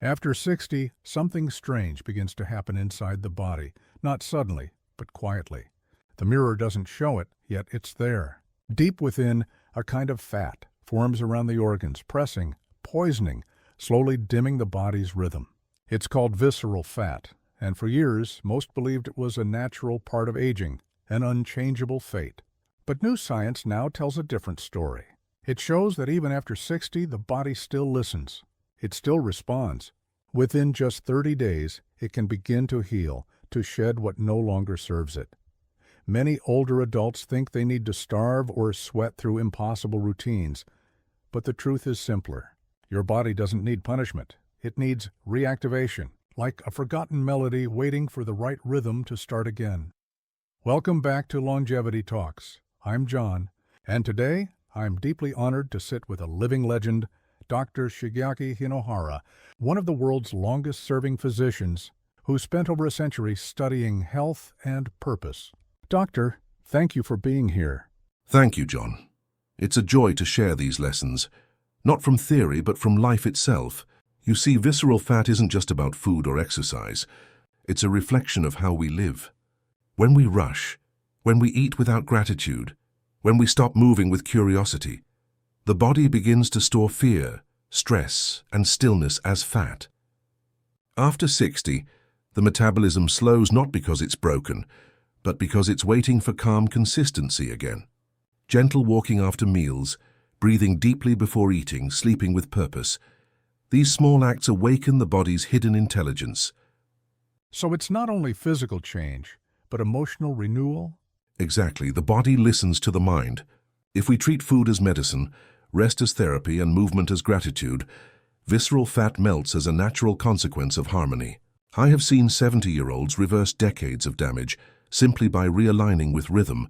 After 60, something strange begins to happen inside the body, not suddenly, but quietly. The mirror doesn't show it, yet it's there. Deep within, a kind of fat forms around the organs, pressing, poisoning, slowly dimming the body's rhythm. It's called visceral fat, and for years, most believed it was a natural part of aging, an unchangeable fate. But new science now tells a different story. It shows that even after 60, the body still listens. It still responds. Within just 30 days, it can begin to heal, to shed what no longer serves it. Many older adults think they need to starve or sweat through impossible routines. But the truth is simpler. Your body doesn't need punishment. It needs reactivation, like a forgotten melody waiting for the right rhythm to start again. Welcome back to Longevity Talks. I'm John, and today I'm deeply honored to sit with a living legend, Dr. Shigeaki Hinohara, one of the world's longest-serving physicians who spent over a century studying health and purpose. Doctor, thank you for being here. Thank you, John. It's a joy to share these lessons, not from theory but from life itself. You see, visceral fat isn't just about food or exercise. It's a reflection of how we live. When we rush, when we eat without gratitude, when we stop moving with curiosity, the body begins to store fear, stress, and stillness as fat. After 60, the metabolism slows not because it's broken, but because it's waiting for calm consistency again. Gentle walking after meals, breathing deeply before eating, sleeping with purpose. These small acts awaken the body's hidden intelligence. So it's not only physical change, but emotional renewal? Exactly. The body listens to the mind. If we treat food as medicine, rest as therapy, and movement as gratitude, visceral fat melts as a natural consequence of harmony. I have seen 70-year-olds reverse decades of damage simply by realigning with rhythm,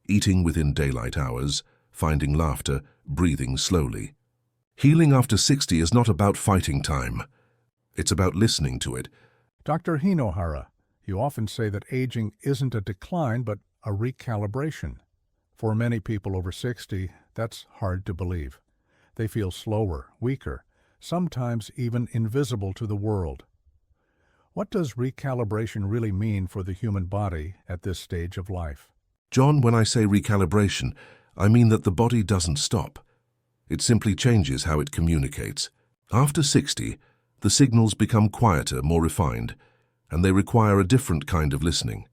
eating within daylight hours, finding laughter, breathing slowly. Healing after 60 is not about fighting time. It's about listening to it. Dr. Hinohara, you often say that aging isn't a decline but a recalibration. For many people over 60, that's hard to believe. They feel slower, weaker, sometimes even invisible to the world. What does recalibration really mean for the human body at this stage of life? John, when I say recalibration, I mean that the body doesn't stop. It simply changes how it communicates. After 60, the signals become quieter, more refined, and they require a different kind of listening.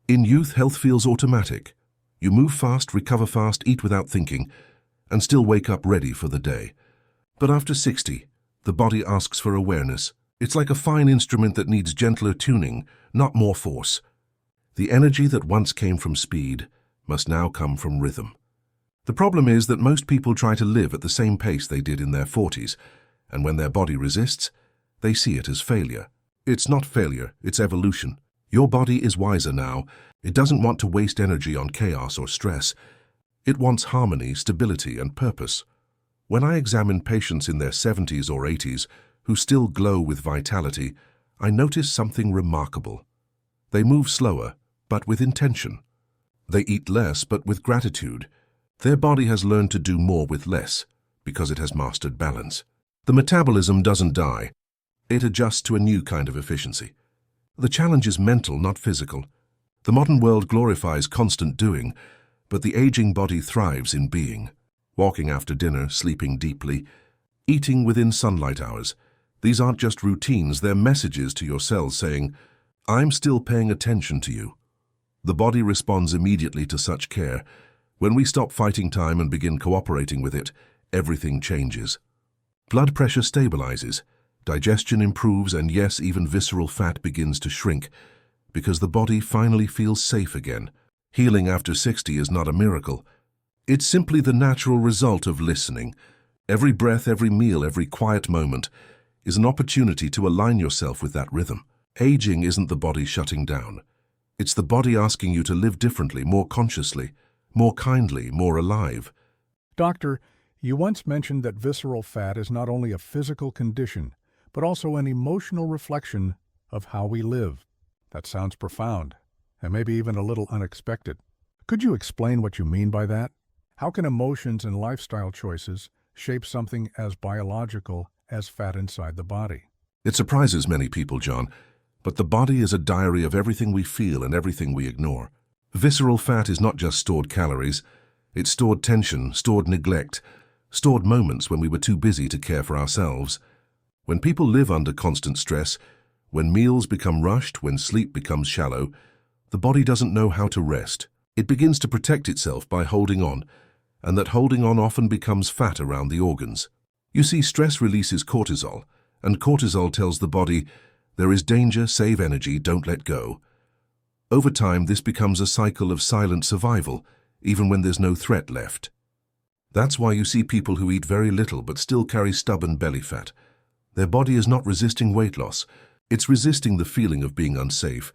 In youth, health feels automatic. You move fast, recover fast, eat without thinking, and still wake up ready for the day. But after 60, the body asks for awareness. It's like a fine instrument that needs gentler tuning, not more force. The energy that once came from speed must now come from rhythm. The problem is that most people try to live at the same pace they did in their 40s, and when their body resists, they see it as failure. It's not failure, it's evolution. Your body is wiser now. It doesn't want to waste energy on chaos or stress. It wants harmony, stability, and purpose. When I examine patients in their 70s or 80s who still glow with vitality, I notice something remarkable. They move slower, but with intention. They eat less, but with gratitude. Their body has learned to do more with less, because it has mastered balance. The metabolism doesn't die. It adjusts to a new kind of efficiency. The challenge is mental, not physical. The modern world glorifies constant doing, but the aging body thrives in being. Walking after dinner, sleeping deeply, eating within sunlight hours. These aren't just routines, they're messages to your cells saying, I'm still paying attention to you. The body responds immediately to such care. When we stop fighting time and begin cooperating with it, everything changes. Blood pressure stabilizes, digestion improves, and yes, even visceral fat begins to shrink, because the body finally feels safe again. Healing after 60 is not a miracle. It's simply the natural result of listening. Every breath, every meal, every quiet moment is an opportunity to align yourself with that rhythm. Aging isn't the body shutting down. It's the body asking you to live differently, more consciously, more kindly, more alive. Doctor, you once mentioned that visceral fat is not only a physical condition, but also an emotional reflection of how we live. That sounds profound, and maybe even a little unexpected. Could you explain what you mean by that? How can emotions and lifestyle choices shape something as biological as fat inside the body? It surprises many people, John, but the body is a diary of everything we feel and everything we ignore. Visceral fat is not just stored calories. It's stored tension, stored neglect, stored moments when we were too busy to care for ourselves. When people live under constant stress, when meals become rushed, when sleep becomes shallow, the body doesn't know how to rest. It begins to protect itself by holding on, and that holding on often becomes fat around the organs. You see, stress releases cortisol, and cortisol tells the body, there is danger, save energy, don't let go. Over time, this becomes a cycle of silent survival, even when there's no threat left. That's why you see people who eat very little but still carry stubborn belly fat. Their body is not resisting weight loss, it's resisting the feeling of being unsafe.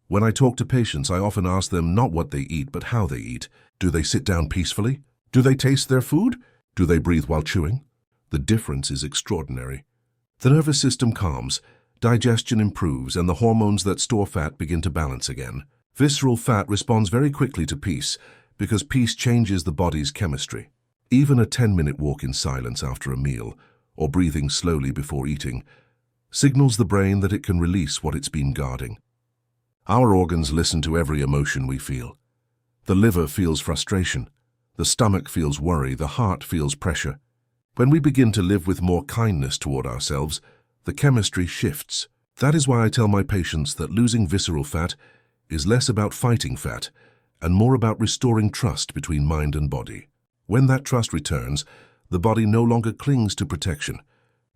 When I talk to patients, I often ask them not what they eat, but how they eat. Do they sit down peacefully? Do they taste their food? Do they breathe while chewing? The difference is extraordinary. The nervous system calms, digestion improves, and the hormones that store fat begin to balance again. Visceral fat responds very quickly to peace, because peace changes the body's chemistry. Even a 10-minute walk in silence after a meal, or breathing slowly before eating, signals the brain that it can release what it's been guarding. Our organs listen to every emotion we feel. The liver feels frustration, the stomach feels worry, the heart feels pressure. When we begin to live with more kindness toward ourselves, the chemistry shifts. That is why I tell my patients that losing visceral fat is less about fighting fat and more about restoring trust between mind and body. When that trust returns, the body no longer clings to protection.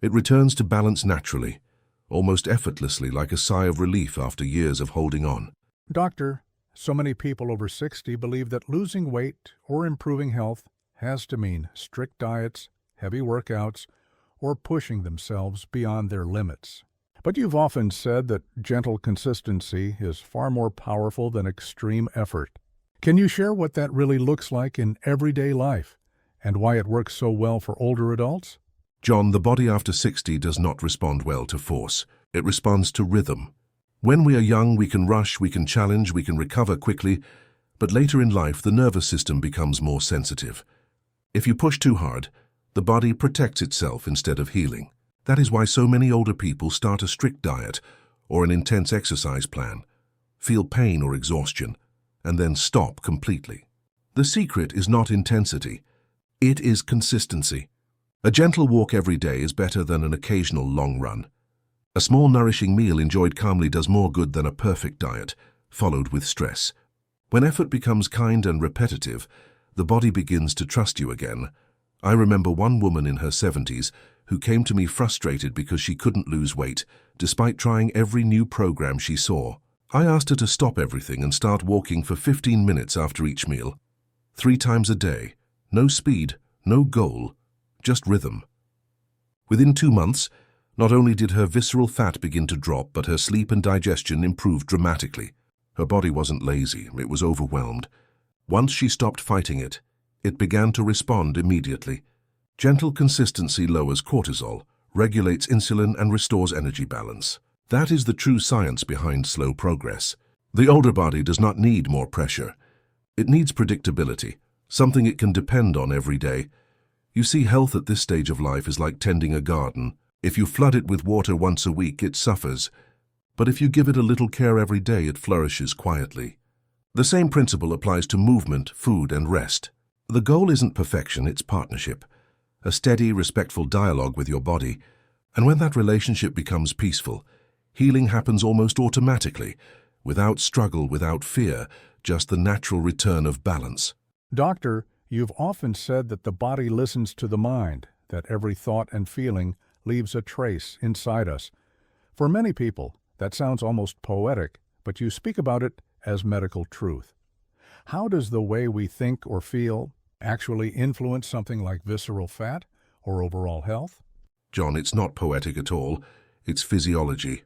It returns to balance naturally, almost effortlessly, like a sigh of relief after years of holding on. Doctor, so many people over 60 believe that losing weight or improving health has to mean strict diets, heavy workouts, or pushing themselves beyond their limits. But you've often said that gentle consistency is far more powerful than extreme effort. Can you share what that really looks like in everyday life and why it works so well for older adults? John, the body after 60 does not respond well to force. It responds to rhythm. When we are young, we can rush, we can challenge, we can recover quickly, but later in life, the nervous system becomes more sensitive. If you push too hard, the body protects itself instead of healing. That is why so many older people start a strict diet or an intense exercise plan, feel pain or exhaustion, and then stop completely. The secret is not intensity, it is consistency. A gentle walk every day is better than an occasional long run. A small nourishing meal enjoyed calmly does more good than a perfect diet, followed with stress. When effort becomes kind and repetitive, the body begins to trust you again. I remember one woman in her 70s who came to me frustrated because she couldn't lose weight, despite trying every new program she saw. I asked her to stop everything and start walking for 15 minutes after each meal. 3 times a day. No speed, no goal, just rhythm. Within 2 months, not only did her visceral fat begin to drop, but her sleep and digestion improved dramatically. Her body wasn't lazy, it was overwhelmed. Once she stopped fighting it, it began to respond immediately. Gentle consistency lowers cortisol, regulates insulin, and restores energy balance. That is the true science behind slow progress. The older body does not need more pressure. It needs predictability, something it can depend on every day. You see, health at this stage of life is like tending a garden. If you flood it with water once a week, it suffers. But if you give it a little care every day, it flourishes quietly. The same principle applies to movement, food, and rest. The goal isn't perfection, it's partnership. A steady, respectful dialogue with your body. And when that relationship becomes peaceful, healing happens almost automatically, without struggle, without fear, just the natural return of balance. Doctor, you've often said that the body listens to the mind, that every thought and feeling leaves a trace inside us. For many people, that sounds almost poetic, but you speak about it as medical truth. How does the way we think or feel actually influence something like visceral fat or overall health? John, it's not poetic at all. It's physiology.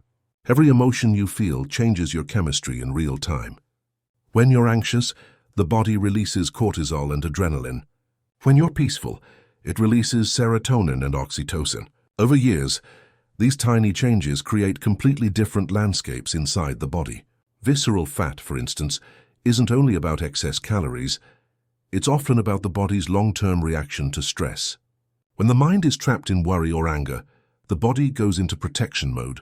Every emotion you feel changes your chemistry in real time. When you're anxious, the body releases cortisol and adrenaline. When you're peaceful, it releases serotonin and oxytocin. Over years, these tiny changes create completely different landscapes inside the body. Visceral fat, for instance, isn't only about excess calories, it's often about the body's long-term reaction to stress. When the mind is trapped in worry or anger, The body goes into protection mode,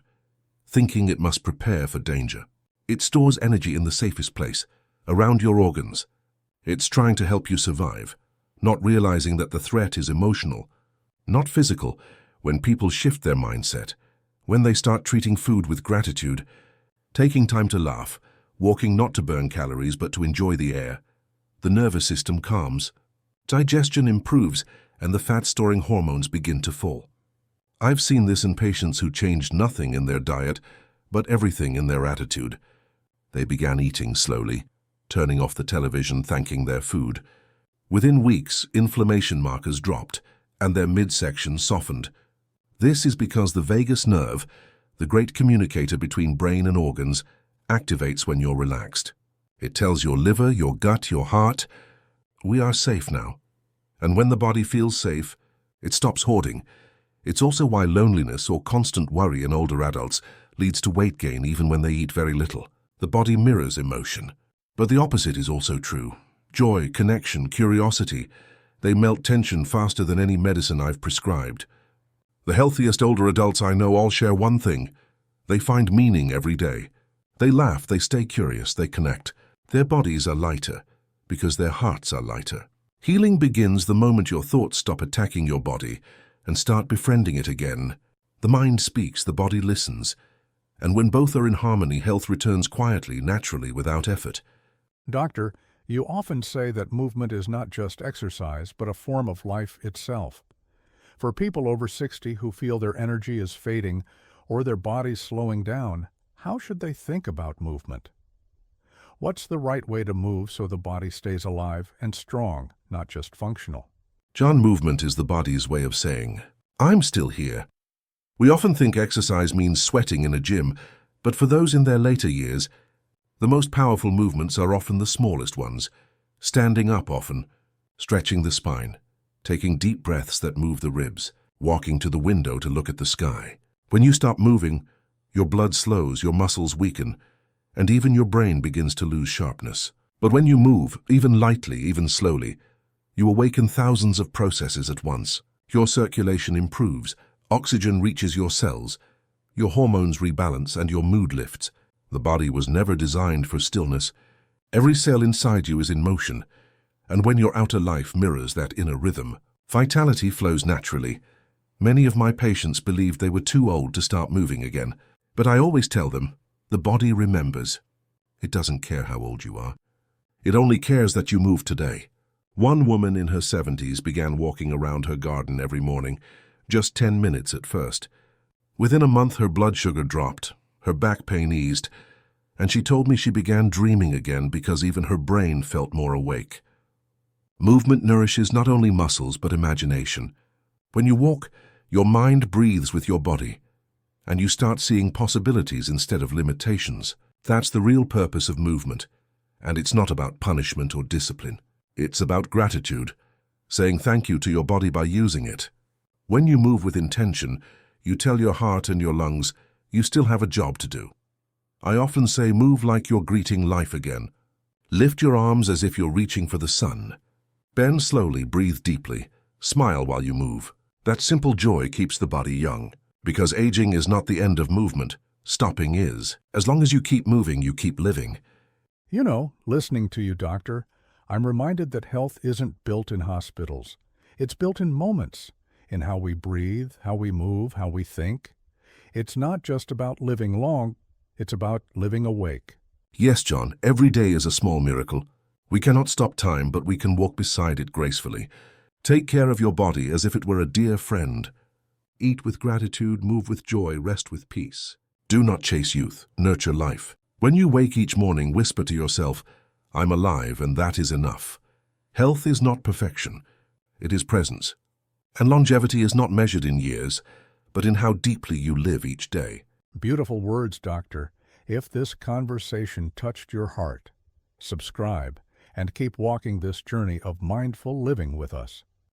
thinking it must prepare for danger. It stores energy in the safest place, around your organs. It's trying to help you survive, not realizing that the threat is emotional, not physical. When people shift their mindset, when they start treating food with gratitude, taking time to laugh, walking not to burn calories but to enjoy the air, the nervous system calms, digestion improves, and the fat-storing hormones begin to fall. I've seen this in patients who changed nothing in their diet, but everything in their attitude. They began eating slowly, turning off the television, thanking their food. Within weeks, inflammation markers dropped, and their midsection softened. This is because the vagus nerve, the great communicator between brain and organs, activates when you're relaxed. It tells your liver, your gut, your heart, we are safe now. And when the body feels safe, it stops hoarding. It's also why loneliness or constant worry in older adults leads to weight gain even when they eat very little. The body mirrors emotion. But the opposite is also true. Joy, connection, curiosity, they melt tension faster than any medicine I've prescribed. The healthiest older adults I know all share one thing. They find meaning every day. They laugh, they stay curious, they connect. Their bodies are lighter because their hearts are lighter. Healing begins the moment your thoughts stop attacking your body and start befriending it again. The mind speaks, the body listens. And when both are in harmony, health returns quietly, naturally, without effort. Doctor, you often say that movement is not just exercise, but a form of life itself. For people over 60 who feel their energy is fading or their bodies slowing down, how should they think about movement? What's the right way to move so the body stays alive and strong, not just functional? John, movement is the body's way of saying, I'm still here. We often think exercise means sweating in a gym, but for those in their later years, the most powerful movements are often the smallest ones. Standing up often, stretching the spine, taking deep breaths that move the ribs, walking to the window to look at the sky. When you stop moving, your blood slows, your muscles weaken, and even your brain begins to lose sharpness. But when you move, even lightly, even slowly, you awaken thousands of processes at once. Your circulation improves, oxygen reaches your cells, your hormones rebalance, and your mood lifts. The body was never designed for stillness. Every cell inside you is in motion, and when your outer life mirrors that inner rhythm, vitality flows naturally. Many of my patients believed they were too old to start moving again, but I always tell them, the body remembers. It doesn't care how old you are. It only cares that you move today. One woman in her 70s began walking around her garden every morning, just 10 minutes at first. Within a month, her blood sugar dropped, her back pain eased, and she told me she began dreaming again because even her brain felt more awake. Movement nourishes not only muscles but imagination. When you walk, your mind breathes with your body, and you start seeing possibilities instead of limitations. That's the real purpose of movement, and it's not about punishment or discipline. It's about gratitude, saying thank you to your body by using it. When you move with intention, you tell your heart and your lungs, you still have a job to do. I often say move like you're greeting life again. Lift your arms as if you're reaching for the sun. Bend slowly, breathe deeply, smile while you move. That simple joy keeps the body young. Because aging is not the end of movement, stopping is. As long as you keep moving, you keep living. You know, listening to you, Doctor, I'm reminded that health isn't built in hospitals. It's built in moments, in how we breathe, how we move, how we think. It's not just about living long, it's about living awake. Yes, John, every day is a small miracle. We cannot stop time, but we can walk beside it gracefully. Take care of your body as if it were a dear friend. Eat with gratitude, move with joy, rest with peace. Do not chase youth, nurture life. When you wake each morning, whisper to yourself, I'm alive, and that is enough. Health is not perfection. It is presence. And longevity is not measured in years, but in how deeply you live each day. Beautiful words, Doctor. If this conversation touched your heart, subscribe and keep walking this journey of mindful living with us.